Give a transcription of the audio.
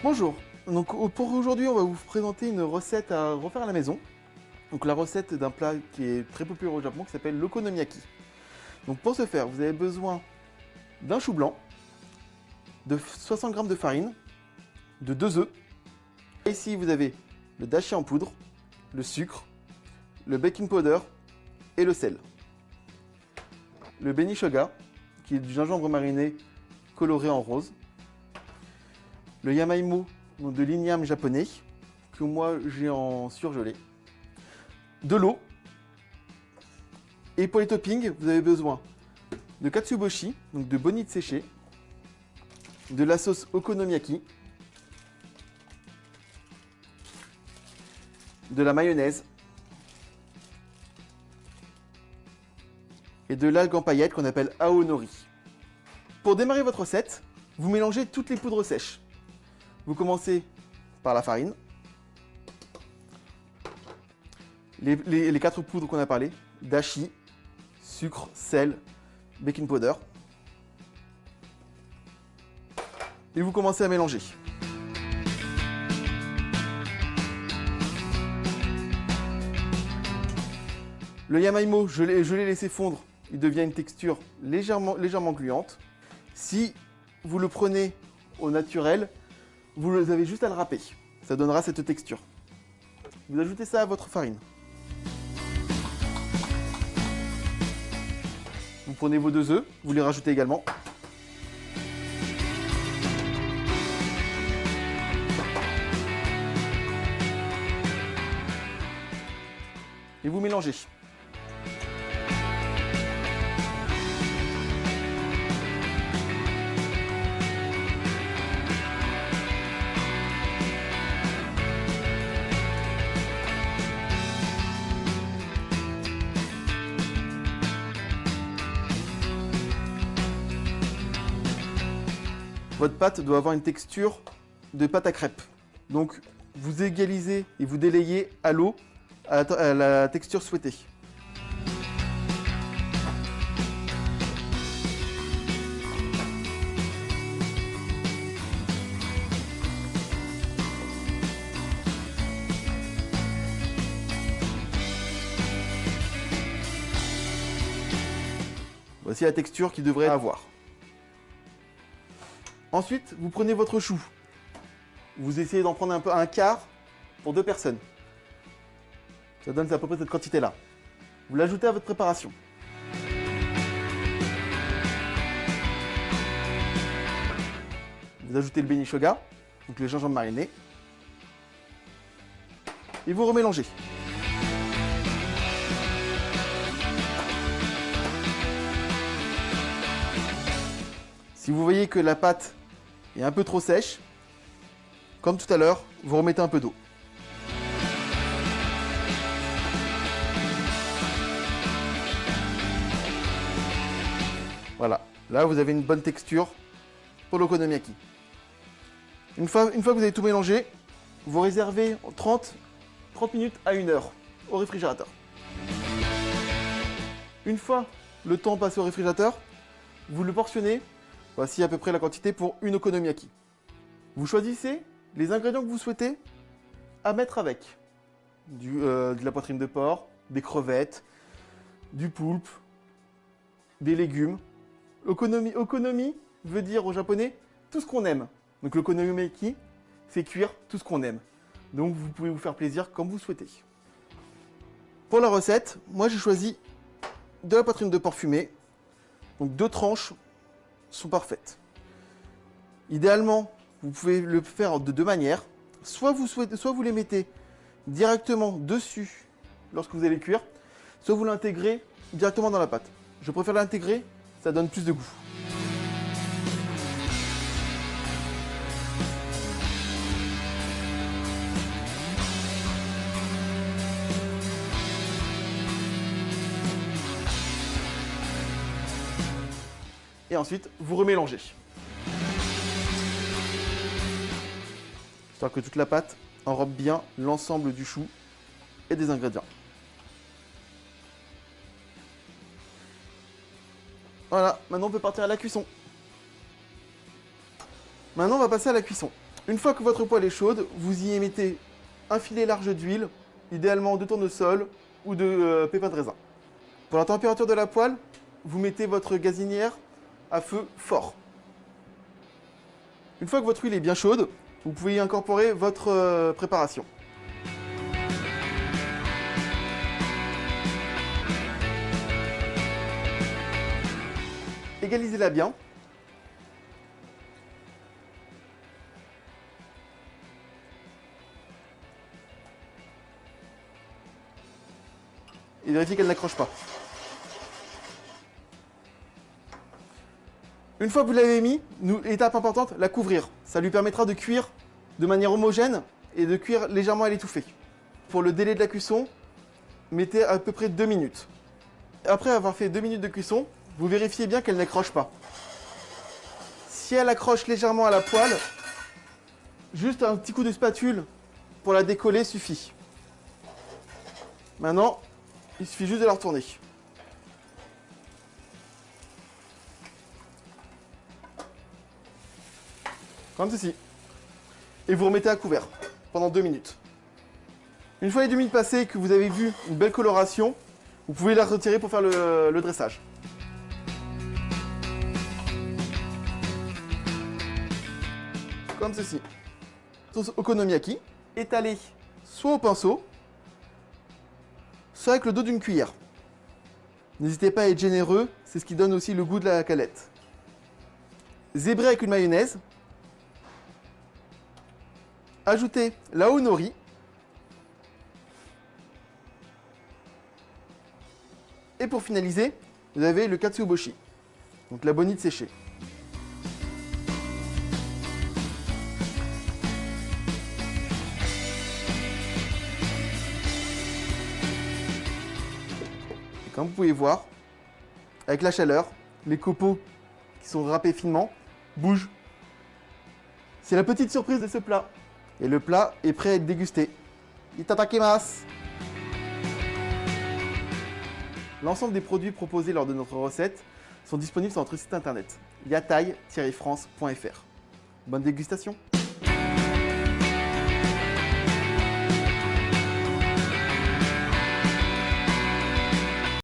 Bonjour, donc pour aujourd'hui on va vous présenter une recette à refaire à la maison. Donc la recette d'un plat qui est très populaire au Japon qui s'appelle l'okonomiyaki. Donc pour ce faire vous avez besoin d'un chou blanc, de 60 g de farine, de 2 œufs. Ici vous avez le dashi en poudre, le sucre, le baking powder et le sel. Le benishoga qui est du gingembre mariné coloré en rose. Le yamaimo, donc de l'igname japonais, que moi j'ai en surgelé. De l'eau. Et pour les toppings, vous avez besoin de katsuboshi, donc de bonite séchée, de la sauce okonomiyaki, de la mayonnaise et de l'algue en paillettes qu'on appelle aonori. Pour démarrer votre recette, vous mélangez toutes les poudres sèches. Vous commencez par la farine, les 4 poudres qu'on a parlé, dashi, sucre, sel, baking powder. Et vous commencez à mélanger. Le yamaimo, je l'ai laissé fondre, il devient une texture légèrement gluante. Si vous le prenez au naturel, vous avez juste à le râper, ça donnera cette texture. Vous ajoutez ça à votre farine. Vous prenez vos 2 œufs, vous les rajoutez également. Et vous mélangez. Votre pâte doit avoir une texture de pâte à crêpes. Donc vous égalisez et vous délayez à l'eau à la texture souhaitée. Voici la texture qu'il devrait avoir. Ensuite, vous prenez votre chou. Vous essayez d'en prendre un quart pour 2 personnes. Ça donne à peu près cette quantité-là. Vous l'ajoutez à votre préparation. Vous ajoutez le benishoga, donc le gingembre mariné. Et vous remélangez. Si vous voyez que la pâte est un peu trop sèche, comme tout à l'heure, vous remettez un peu d'eau. Voilà, là vous avez une bonne texture pour l'okonomiyaki. Une fois que vous avez tout mélangé, vous réservez 30 minutes à 1 heure au réfrigérateur. Une fois le temps passé au réfrigérateur, vous le portionnez. Voici à peu près la quantité pour une okonomiyaki. Vous choisissez les ingrédients que vous souhaitez à mettre avec. De la poitrine de porc, des crevettes, du poulpe, des légumes. Okonomi veut dire au japonais tout ce qu'on aime. Donc l'okonomiyaki, c'est cuire tout ce qu'on aime. Donc vous pouvez vous faire plaisir comme vous souhaitez. Pour la recette, moi j'ai choisi de la poitrine de porc fumée. Donc 2 tranches sont parfaites. Idéalement, vous pouvez le faire de 2 manières. Soit vous les mettez directement dessus lorsque vous allez cuire, soit vous l'intégrez directement dans la pâte. Je préfère l'intégrer, ça donne plus de goût. Et ensuite, vous remélangez. Histoire que toute la pâte enrobe bien l'ensemble du chou et des ingrédients. Voilà, maintenant on peut partir à la cuisson. Maintenant on va passer à la cuisson. Une fois que votre poêle est chaude, vous y mettez un filet large d'huile, idéalement de tournesol ou de pépins de raisin. Pour la température de la poêle, vous mettez votre gazinière à feu fort. Une fois que votre huile est bien chaude, vous pouvez y incorporer votre préparation. Égalisez-la bien. Et vérifiez qu'elle n'accroche pas. Une fois que vous l'avez mis, étape importante, la couvrir. Ça lui permettra de cuire de manière homogène et de cuire légèrement à l'étouffée. Pour le délai de la cuisson, mettez à peu près 2 minutes. Après avoir fait 2 minutes de cuisson, vous vérifiez bien qu'elle n'accroche pas. Si elle accroche légèrement à la poêle, juste un petit coup de spatule pour la décoller suffit. Maintenant, il suffit juste de la retourner. Comme ceci. Et vous remettez à couvert pendant 2 minutes. Une fois les 2 minutes passées et que vous avez vu une belle coloration, vous pouvez la retirer pour faire le dressage. Comme ceci. Sauce okonomiyaki, étalée soit au pinceau, soit avec le dos d'une cuillère. N'hésitez pas à être généreux, c'est ce qui donne aussi le goût de la galette. Zébré avec une mayonnaise. Ajoutez la onori. Et pour finaliser, vous avez le katsuobushi, donc la bonite séchée. Et comme vous pouvez voir, avec la chaleur, les copeaux qui sont râpés finement bougent. C'est la petite surprise de ce plat. Et le plat est prêt à être dégusté. Itadakimasu! L'ensemble des produits proposés lors de notre recette sont disponibles sur notre site internet yatai-france.fr. Bonne dégustation!